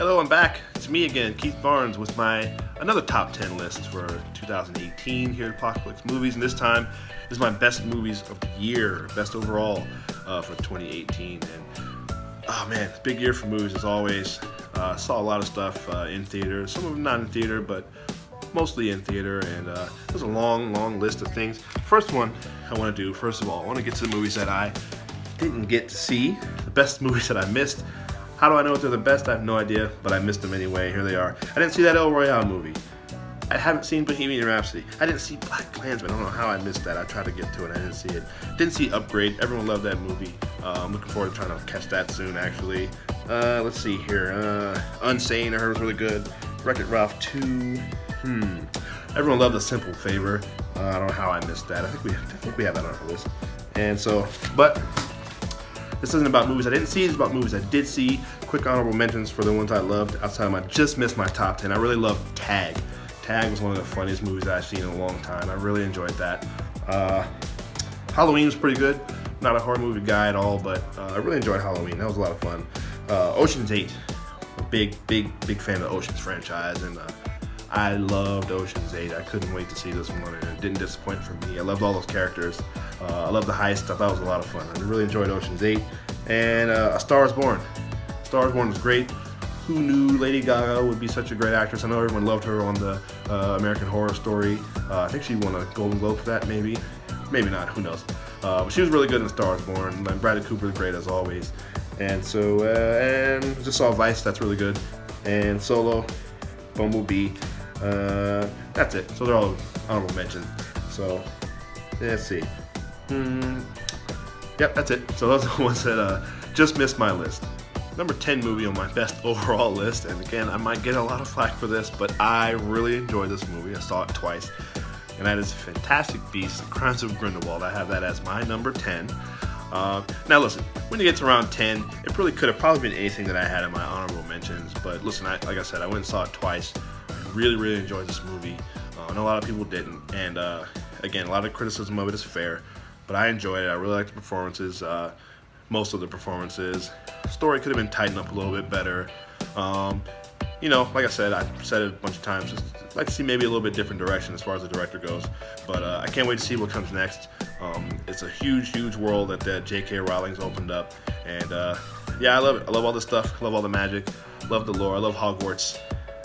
Hello, I'm back. It's me again, Keith Barnes, with my another top 10 list for 2018 here at Apocalypse Movies, and this time this is my best movies of the year, best overall for 2018. And oh man, it's a big year for movies as always. Saw a lot of stuff in theater, some of them not in theater, but mostly in theater, and there's a long list of things. First one I want to do, first of all, I want to get to the movies that I didn't get to see, the best movies that I missed. How do I know if they're the best? I have no idea, but I missed them anyway. Here they are. I didn't see that El Royale movie. I haven't seen Bohemian Rhapsody. I didn't see Black Klansman. I don't know how I missed that. I tried to get to it. I didn't see it. Didn't see Upgrade. Everyone loved that movie. I'm looking forward to trying to catch that soon, actually. Let's see here. Unsane, I heard was really good. Wreck-It Ralph 2. Everyone loved The Simple Favor. I don't know how I missed that. I think we have that on our list. And so, but this isn't about movies I didn't see, it's about movies I did see. Quick honorable mentions for the ones I loved outside of my just missed my top 10. I really loved Tag. Tag was one of the funniest movies I've seen in a long time. I really enjoyed that. Halloween was pretty good. Not a horror movie guy at all, but I really enjoyed Halloween. That was a lot of fun. Ocean's 8. A big fan of the Ocean's franchise, and I loved Ocean's 8. I couldn't wait to see this one, and it didn't disappoint for me. I loved all those characters. I loved the heist. I thought it was a lot of fun. I really enjoyed Ocean's 8. And A Star is Born. A Star is Born was great. Who knew Lady Gaga would be such a great actress? I know everyone loved her on the American Horror Story. I think she won a Golden Globe for that, maybe. Maybe not, who knows. But she was really good in A Star is Born. And Bradley Cooper is great as always. And so, and just saw Vice, that's really good. And Solo, Bumblebee. That's it. So they're all honorable mentions. So let's see. Yep, that's it. So those are the ones that just missed my list. Number 10 movie on my best overall list, and again, I might get a lot of flack for this, but I really enjoyed this movie. I saw it twice, and that is Fantastic Beasts: The Crimes of Grindelwald. I have that as my number 10. Now listen, when you get to around 10, it really could have probably been anything that I had in my honorable mentions, but listen, like I said, I went and saw it twice. I really enjoyed this movie. I know a lot of people didn't, and again, a lot of criticism of it is fair, but I enjoyed it. I really liked the performances, most of the performances. Story could have been tightened up a little bit better. You know, like I said, I've said it a bunch of times, just like to see maybe a little bit different direction as far as the director goes, but I can't wait to see what comes next. It's a huge world that J.K. Rowling's opened up, and yeah, I love it. I love all this stuff, I love all the magic, love the lore, I love Hogwarts.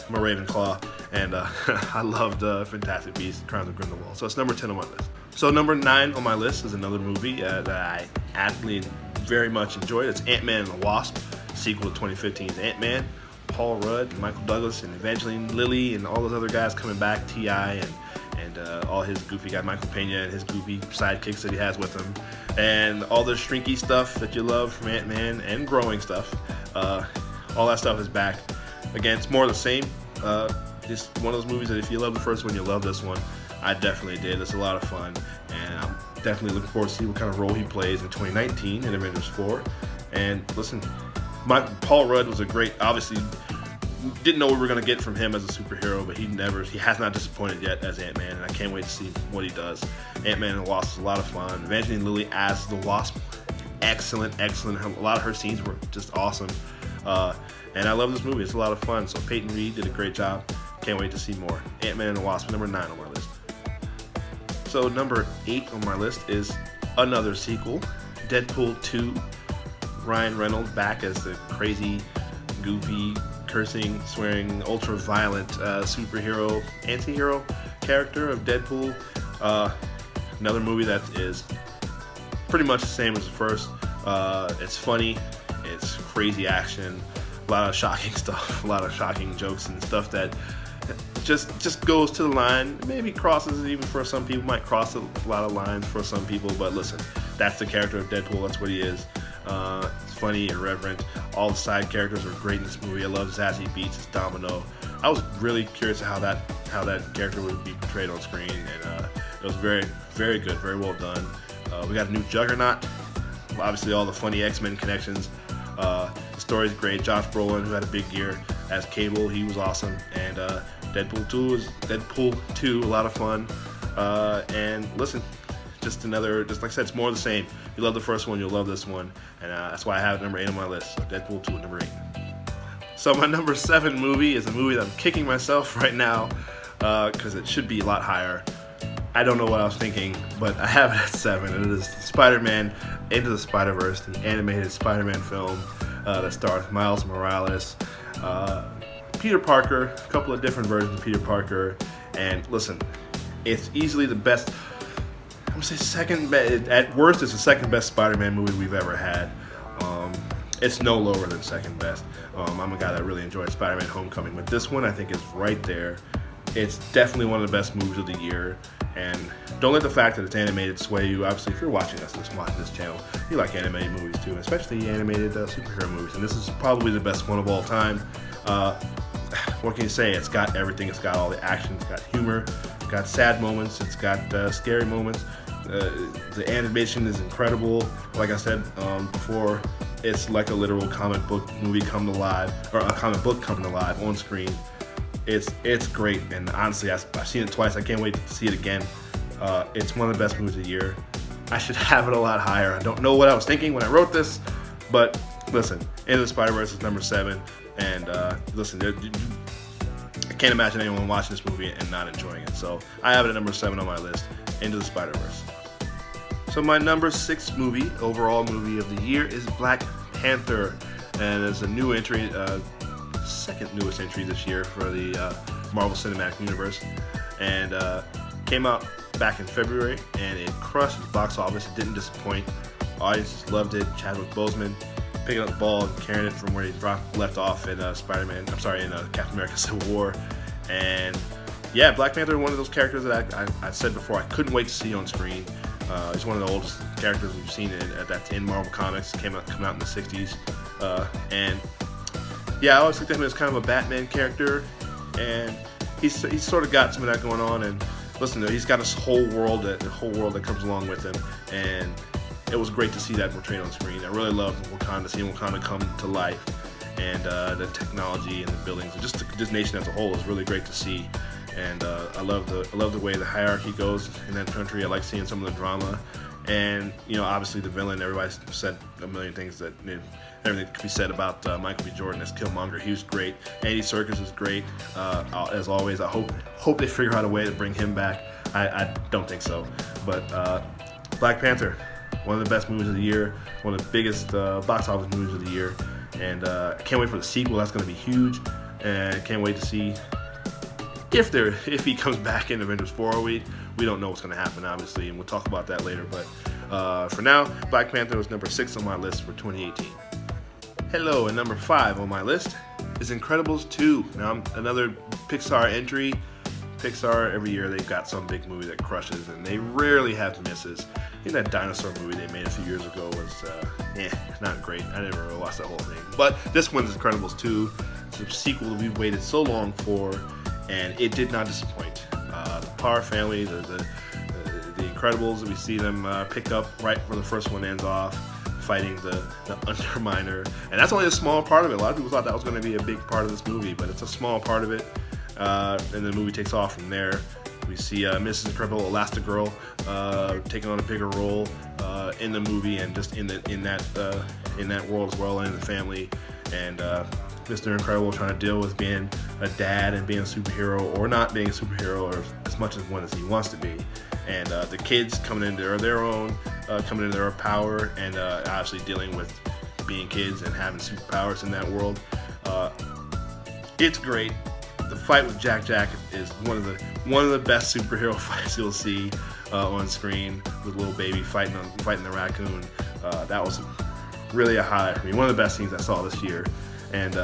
I'm a Ravenclaw, and I loved Fantastic Beasts: The Crimes of Grindelwald. So it's number 10 on my list. So number 9 on my list is another movie that I absolutely very much enjoyed. It's Ant-Man and the Wasp, sequel to 2015's Ant-Man. Paul Rudd, and Michael Douglas, and Evangeline Lilly, and all those other guys coming back, T.I., and all his goofy guy, Michael Pena, and his goofy sidekicks that he has with him, and all the shrinky stuff that you love from Ant-Man, and growing stuff. All that stuff is back. Again, it's more of the same. Just one of those movies that if you love the first one, you'll love this one. I definitely did. It's a lot of fun, and I'm definitely looking forward to see what kind of role he plays in 2019 in Avengers 4. And listen, Paul Rudd was a great, obviously, didn't know what we were going to get from him as a superhero, but he has not disappointed yet as Ant-Man, and I can't wait to see what he does. Ant-Man and the Wasp is a lot of fun. Evangeline Lilly as the Wasp, excellent. A lot of her scenes were just awesome. And I love this movie. It's a lot of fun. So Peyton Reed did a great job. Can't wait to see more. Ant-Man and the Wasp, number 9 on my list. So number 8 on my list is another sequel, Deadpool 2. Ryan Reynolds back as the crazy, goofy, cursing, swearing, ultra-violent superhero, anti-hero character of Deadpool. Another movie that is pretty much the same as the first. It's funny. It's crazy action. A lot of shocking stuff, a lot of shocking jokes and stuff that just goes to the line. Maybe crosses it even for some people, might cross a lot of lines for some people, but listen, that's the character of Deadpool, that's what he is. It's funny, irreverent. All the side characters are great in this movie. I love Zazie Beetz as Domino. I was really curious how that character would be portrayed on screen, and it was very good, very well done. We got a new Juggernaut, obviously all the funny X-Men connections. The story's great. Josh Brolin, who had a big year as Cable, he was awesome. And Deadpool 2, a lot of fun. And listen, just like I said, it's more of the same. If you love the first one, you'll love this one. And that's why I have it number 8 on my list. So Deadpool 2, number 8. So my number 7 movie is a movie that I'm kicking myself right now because it should be a lot higher. I don't know what I was thinking, but I have it at 7, and it is Spider-Man Into the SpiderVerse, the animated Spider-Man film that stars Miles Morales, Peter Parker, a couple of different versions of Peter Parker, and listen, it's easily the best. I'm gonna say second best. At worst, it's the second best Spider-Man movie we've ever had. It's no lower than second best. I'm a guy that really enjoyed Spider-Man Homecoming, but this one I think is right there. It's definitely one of the best movies of the year, and don't let the fact that it's animated sway you. Obviously, if you're watching this channel, you like animated movies too, especially animated superhero movies, and this is probably the best one of all time. What can you say? It's got everything. It's got all the action. It's got humor. It's got sad moments. It's got scary moments. The animation is incredible. Like I said before, it's like a literal comic book movie come to life, or a comic book coming to life on screen. It's great, and honestly, I've seen it twice. I can't wait to see it again. It's one of the best movies of the year. I should have it a lot higher. I don't know what I was thinking when I wrote this, but listen, Into the Spider-Verse is number 7, and listen, I can't imagine anyone watching this movie and not enjoying it. So I have it at number 7 on my list, Into the Spider-Verse. So my number 6 movie, overall movie of the year, is Black Panther, and it's a new entry, second newest entry this year for the Marvel Cinematic Universe, and came out back in February, and it crushed the box office. It didn't disappoint. Audiences loved it. Chadwick Boseman picking up the ball and carrying it from where he left off in Captain America: Civil War, and yeah, Black Panther, one of those characters that I said before I couldn't wait to see on screen. He's one of the oldest characters we've seen that's in Marvel Comics. Come out in the 60s, and yeah, I always looked at him as kind of a Batman character, and he's sort of got some of that going on. And listen, he's got this whole world that comes along with him, and it was great to see that portrayed on screen. I really loved Wakanda, seeing Wakanda come to life, and the technology and the buildings, and just this nation as a whole is really great to see. And I love the way the hierarchy goes in that country. I like seeing some of the drama, and obviously the villain. Everybody said a million things that everything could be said about Michael B. Jordan as Killmonger. He was great. Andy Serkis is great as always. I hope they figure out a way to bring him back. I don't think so, but Black Panther, one of the best movies of the year, one of the biggest box office movies of the year, and I can't wait for the sequel. That's going to be huge, and can't wait to see if he comes back in Avengers 4. We don't know what's going to happen, obviously, and we'll talk about that later. But for now, Black Panther was number 6 on my list for 2018. Hello, and number 5 on my list is Incredibles 2. Now, another Pixar entry. Pixar, every year they've got some big movie that crushes, and they rarely have misses. I think that dinosaur movie they made a few years ago was not great. I never really watched that whole thing. But this one's Incredibles 2. It's a sequel that we've waited so long for, and it did not disappoint. The Power family, the Incredibles, we see them pick up right where the first one ends off, fighting the Underminer, and that's only a small part of it. A lot of people thought that was going to be a big part of this movie, but it's a small part of it, and the movie takes off from there. We see Mrs. Incredible, Elastigirl, taking on a bigger role in the movie, and just in that world as well, and in the family, and Mr. Incredible trying to deal with being a dad and being a superhero, or not being a superhero, or as much as one as he wants to be, and the kids coming into their own, coming into their power, and obviously dealing with being kids and having superpowers in that world. It's great. The fight with Jack is one of the best superhero fights you'll see on screen, with little baby fighting the raccoon. That was really a highlight for me. One of the best scenes I saw this year. And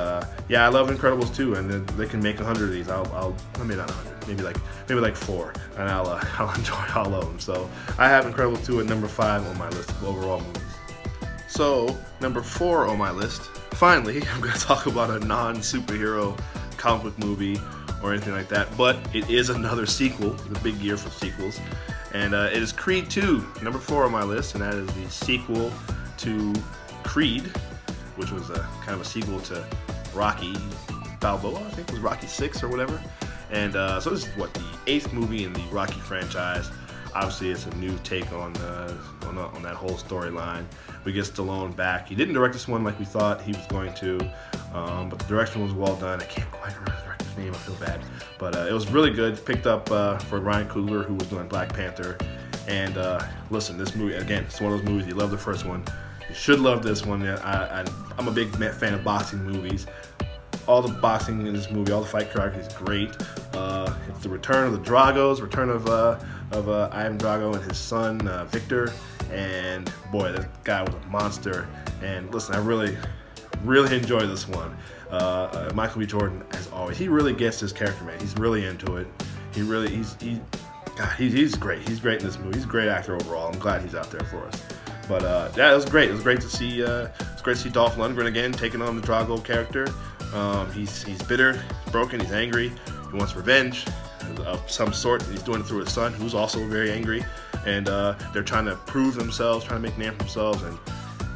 yeah, I love Incredibles 2, and they can make 100 of these. Maybe not 100, maybe like 4, and I'll enjoy all of them. So I have Incredibles 2 at number 5 on my list of overall movies. So number 4 on my list, finally, I'm going to talk about a non-superhero comic book movie or anything like that, but it is another sequel. It's a big year for sequels, and it is Creed 2, number 4 on my list, and that is the sequel to Creed, which was kind of a sequel to Rocky Balboa, I think it was Rocky 6 or whatever. And so this is the 8th movie in the Rocky franchise. Obviously, it's a new take on that whole storyline. We get Stallone back. He didn't direct this one like we thought he was going to, but the direction was well done. I can't quite remember the director's name. I feel bad, but it was really good. Picked up for Ryan Coogler, who was doing Black Panther. And listen, this movie, again, it's one of those movies. You love the first one, you should love this one. I'm a big fan of boxing movies. All the boxing in this movie, all the fight choreography is great. It's the return of the Dragos, return of Ivan Drago and his son Victor, and boy, that guy was a monster. And listen, I really enjoy this one. Michael B. Jordan, as always, he really gets his character, man. He's really into it. He's great. He's great in this movie. He's a great actor overall. I'm glad he's out there for us. But yeah, it was great. It was great to see. It's great to see Dolph Lundgren again taking on the Drago character. He's bitter, he's broken, he's angry. He wants revenge of some sort. He's doing it through his son, who's also very angry. And they're trying to prove themselves, trying to make a name for themselves. And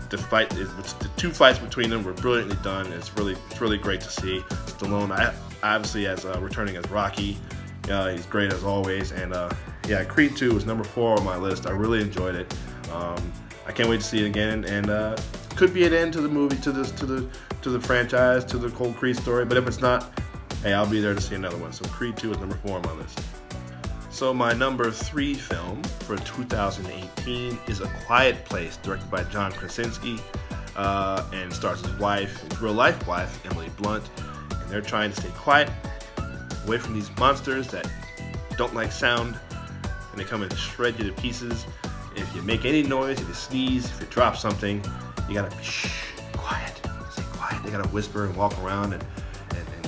the two fights between them were brilliantly done. It's really great to see. Stallone, obviously, as returning as Rocky. He's great as always. And yeah, Creed 2 was number 4 on my list. I really enjoyed it. I can't wait to see it again. And could be an end to the movie, to the franchise, to the whole Creed story. But if it's not, hey, I'll be there to see another one. So Creed 2 is number 4 on my list. So my number 3 film for 2018 is A Quiet Place, directed by John Krasinski, and stars his wife, his real-life wife, Emily Blunt. And they're trying to stay quiet, away from these monsters that don't like sound, and they come and shred you to pieces. If you make any noise, if you sneeze, if you drop something, you gotta be quiet. Stay quiet. They gotta whisper and walk around and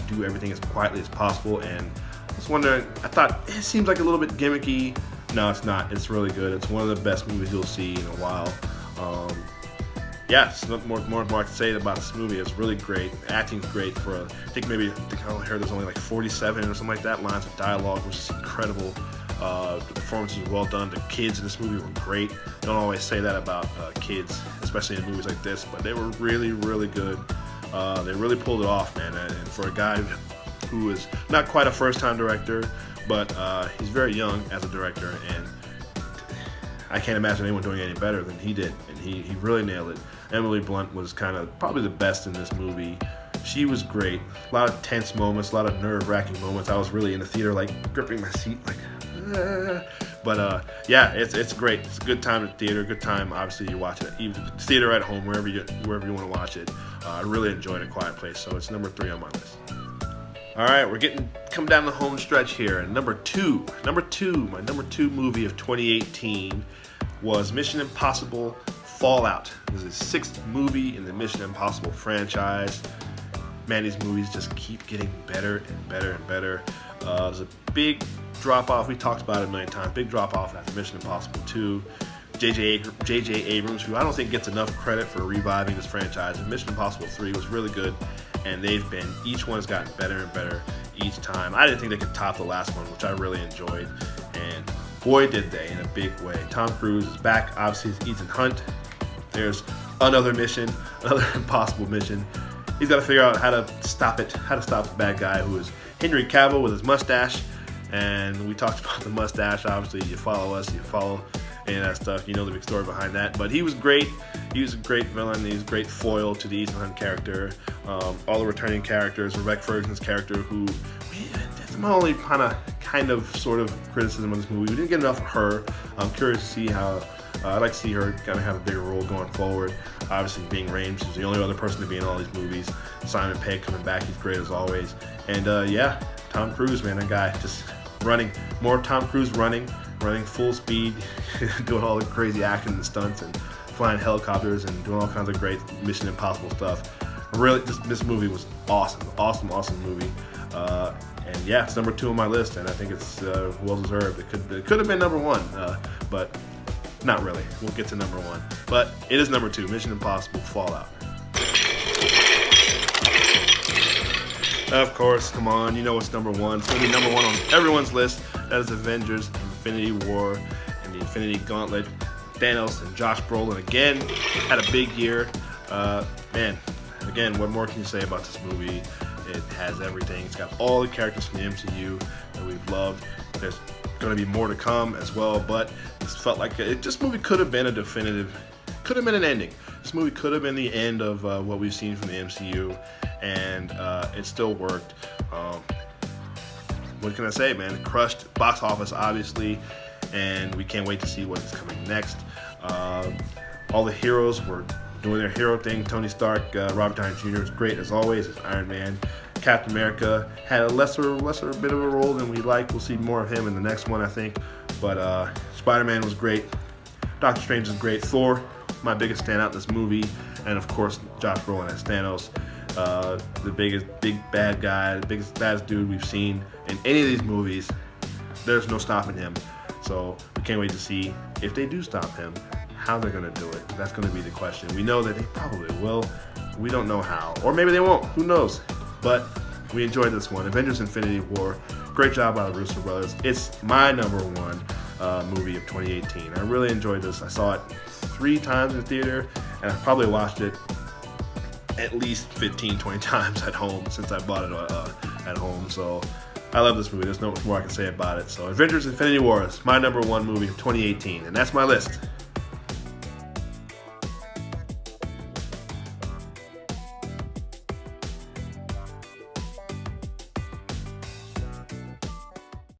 do everything as quietly as possible. And I was wondering, I thought it seems like a little bit gimmicky. No, it's not. It's really good. It's one of the best movies you'll see in a while. Yeah, it's not more to say about this movie. It's really great. The acting's great I think I heard there's only like 47 or something like that lines of dialogue, which is incredible. The performances were well done. The kids in this movie were great. Don't always say that about kids, especially in movies like this, but they were really good. They really pulled it off, man. And for a guy who is not quite a first-time director, but he's very young as a director, and I can't imagine anyone doing any better than he did. And he really nailed it. Emily Blunt was kind of probably the best in this movie. She was great. A lot of tense moments, a lot of nerve-wracking moments. I was really in the theater, like gripping my seat, like. But yeah, it's great. It's a good time at the theater. Good time. Obviously, you watch it either theater at home, wherever you want to watch it. I really enjoyed A Quiet Place, so it's number 3 on my list. All right, we're coming down the home stretch here. And my number 2 movie of 2018 was Mission Impossible Fallout. This is the 6th movie in the Mission Impossible franchise. Man, these movies just keep getting better and better and better. There's a big drop off. We talked about it a million times. Big drop off after Mission Impossible 2. J.J. Abrams, who I don't think gets enough credit for reviving this franchise. And Mission Impossible 3 was really good, and each one has gotten better and better each time. I didn't think they could top the last one, which I really enjoyed, and boy did they, in a big way. Tom Cruise is back. Obviously, it's Ethan Hunt. There's another mission, another impossible mission. He's got to figure out how to stop the bad guy, who is Henry Cavill with his mustache. And we talked about the mustache. Obviously, you follow us, you follow any of that stuff. You know the big story behind that. But he was great. He was a great villain. He was a great foil to the Ethan Hunt character. All the returning characters, Rebecca Ferguson's character, who that's my only kind of sort of criticism of this movie. We didn't get enough of her. I'm curious to see how. I'd like to see her kind of have a bigger role going forward. Obviously, being Rames, she's the only other person to be in all these movies. Simon Pegg coming back, he's great as always. And yeah, Tom Cruise, man, that guy just running. More Tom Cruise running full speed, doing all the crazy action and stunts and flying helicopters and doing all kinds of great Mission Impossible stuff. Really, this movie was awesome movie. And yeah, it's number 2 on my list, and I think it's well deserved. It could have been number 1, but not really. We'll get to number 1, but it is number 2. Mission Impossible Fallout. Of course, come on, you know what's number 1. It's gonna be number 1 on everyone's list. That is Avengers Infinity War and the Infinity Gauntlet. Thanos and Josh Brolin again had a big year. Man, again, what more can you say about this movie? It has everything. It's got all the characters from the MCU that we've loved. There's going to be more to come as well, but this felt like this movie could have been a definitive, could have been an ending. This movie could have been the end of what we've seen from the MCU, and it still worked. What can I say, man? It crushed box office, obviously, and we can't wait to see what's coming next. All the heroes were doing their hero thing. Tony Stark, Robert Downey Jr. was great as always as Iron Man. Captain America had a lesser bit of a role than we like. We'll see more of him in the next one, I think. But Spider-Man was great. Doctor Strange is great. Thor, my biggest standout in this movie, and of course Josh Brolin as Thanos, the big bad guy, the baddest dude we've seen in any of these movies. There's no stopping him. So we can't wait to see if they do stop him, how they're going to do it. That's going to be the question. We know that they probably will. We don't know how. Or maybe they won't. Who knows? But we enjoyed this one. Avengers Infinity War. Great job by the Russo brothers. It's my number one movie of 2018. I really enjoyed this. I saw it 3 times in the theater, and I probably watched it at least 15, 20 times at home since I bought it at home. So I love this movie. There's no much more I can say about it. So Avengers Infinity War is my number one movie of 2018, and that's my list.